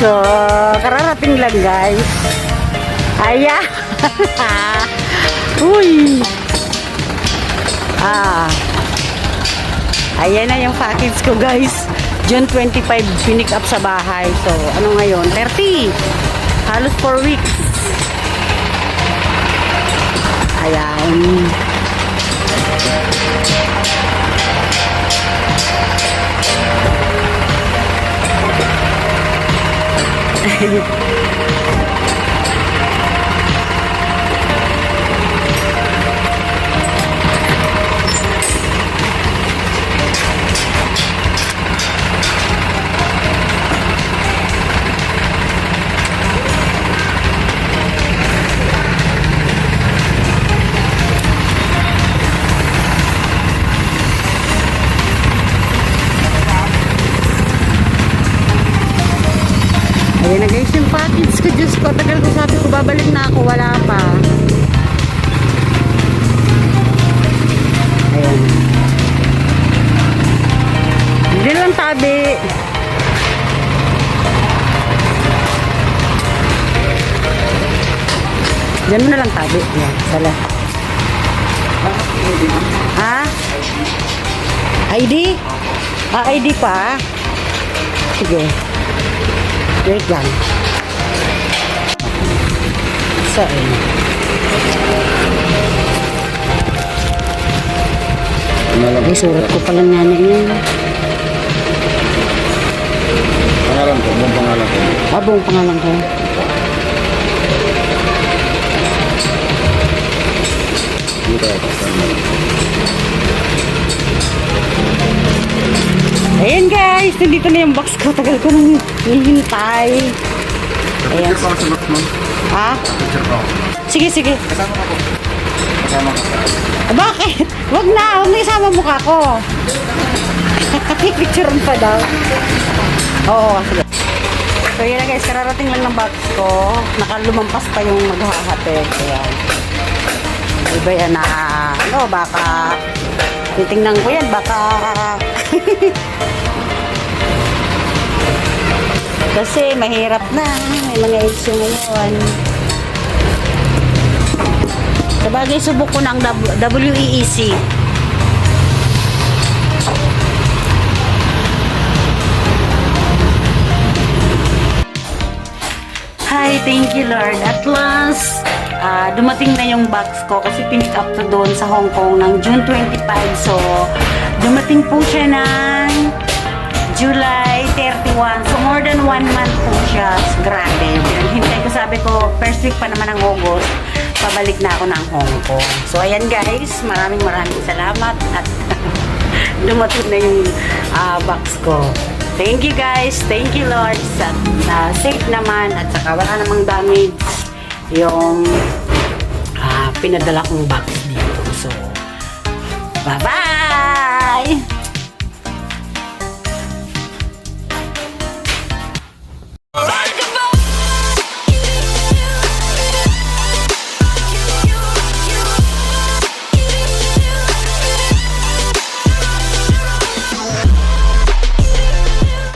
ko. Kararating lang guys. Ayan. Uy. Ayan na yung package ko guys. June 25 pinick up sa bahay. So ano ngayon? 30. Halos 4 weeks. Ayan. Ayan na guys yung package ko. Diyos ko, tagal ko sabi ko babalik na ako. Wala pa. Ayan. Hindi lang tabi. Diyan mo na lang tabi. Ayan, sala. Ha? ID? ID pa? Sige. Wait lang. So, ay, surat ko pala nanay yun. Pangalan ko, buong pangalan ko. Buong pangalan ko. Ayan guys, nandito na yung box ko. Tagal ko nang hihintay. Ayan. Picture pa sa box mo? Ha? Picture pa. Sige, sige. Kasama ka po. Kasama ka. Bakit? Wag na, huwag na isama mukha ko. Picture pa daw. Oo, sige. So yan na guys, kararating lang ng box ko. Nakalumampas pa yung maghahatid. Ayan. Iba yan na, ano, baka titingnan ko yan, baka kasi mahirap na, may mga issue ngayon. Sabagay, subok ko ng WEEC. Hi, thank you Lord. At last, dumating na yung box ko kasi pinick up to doon sa Hong Kong ng June 25. So, dumating po siya ng July 31. So, more than 1 month po siya. Grabe. Hintay ko, sabi ko, first week pa naman ng August, pabalik na ako ng Hong Kong. So, ayan guys, maraming salamat at dumating na yung box ko. Thank you guys. Thank you Lord. Safe naman at saka wala namang damage yung pinadala kong box dito. So, bye-bye!